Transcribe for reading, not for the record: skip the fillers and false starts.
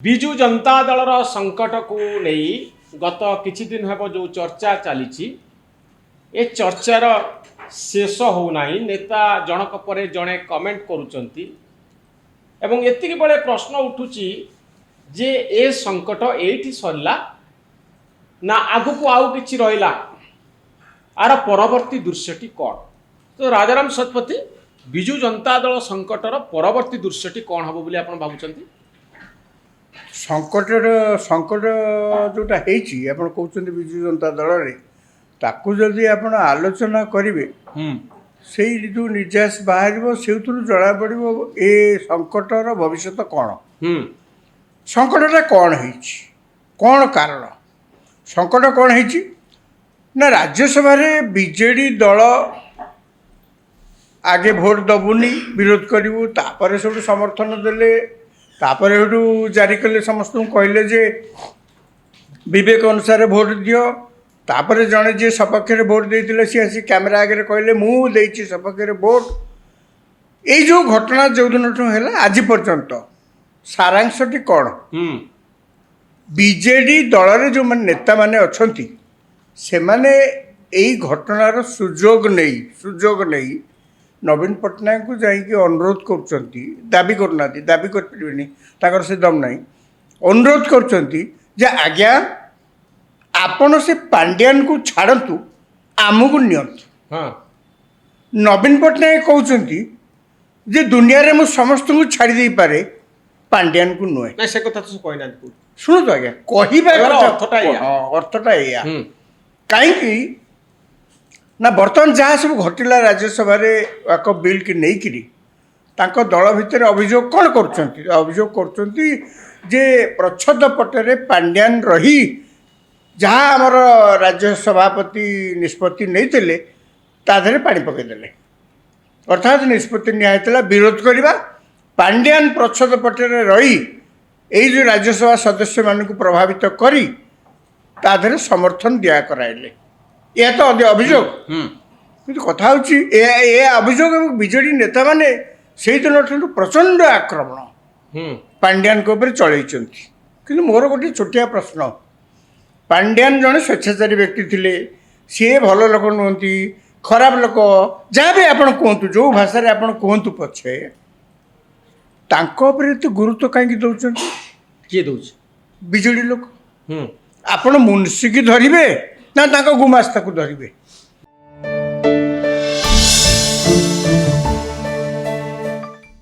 विजु जनता दलर संकट को नहीं गत किछि दिन हेब जो चर्चा चली ए चर्चार शेष होना नेता जनक पर जड़े कमेंट करुचंती एवं एतिक बड़े प्रश्न उठुची जे ए संकट एठी सरला ना आगु को आउ किछि रहिला आर परवर्ती दृश्यटी कौन। तो राजाराम शतपथी विजु जनता दल संकटर परवर्ती दृश्यटी कौन हम बोली आपण भाबुचंती? संकट जोटा आप कहते विजु जनता दल रे ताकू जदि आप आलोचना करेंगे से जो निर्यास बाहर से जना पड़ ए संकटर भविष्य कौन संकटा कौन कौन कारण संकट कौन ना राज्यसभा बीजेडी दल आगे भोट दबुनी विरोध करूँ तापर सब समर्थन देले तापर हेटू जारी कले समस्त कहले जे विवेक अनुसार भोट दियो तापर जड़े जी सपक्ष भोट देते सी आसी कैमेरा आगे कहले मुझे सपक्ष भोट ये जो घटना जो दिन है आज पर्यंत सारांशटी कौन बीजेडी दल रे जो मन नेता माने अछंती से माने यही घटनार सुजोग नहीं नवीन पट्टनायक को जाकि अनुरोध कर दाबी करना दाबी कर से दम नहीं अनुरोध कर आज्ञा आपण से पांड्यान को छाड़तु आमको नियंतु। हाँ नवीन पट्टनायक कहते जे दुनिया रे मु समस्त को छाड़ी दे पारे पांड्यान को नुहे ना से कथा तो कहना शुणु तो आज्ञा कह अर्थटा या कहीं ना बर्तमान जहाँ सब घटला राज्यसभा एक बिल की नहीं दल भितर अभियोग कौन कर जे प्रच्छद पटरे पांड्यान रही जहाँ आमर राज्य सभापति निष्पत्ति नहीं ताधे पानी पकईदे अर्थात निष्पत्ति निया विरोध करवा पांड्यान प्रच्छद पटरे रही यही जो राज्यसभा सदस्य मानक प्रभावित करी ताधे समर्थन दिया कराइले यह तो अभियोग कि कथा अभियोग बीजेडी नेता माने से दिन प्रचंड आक्रमण पांड्यान को चलई कि मोर गोटे छोटिया प्रश्न पांड्यान जड़े स्वेच्छाचारी व्यक्ति थे सी भल लोक नुहति खराब लोक जहाँ भी आप कहतु जो भाषा आप कहतु पछे तो गुरुत्व कहीं दौरान किए दौर बीजेडी लोक आपण मुंशी की धरवे ना गुमास्ता को धरवे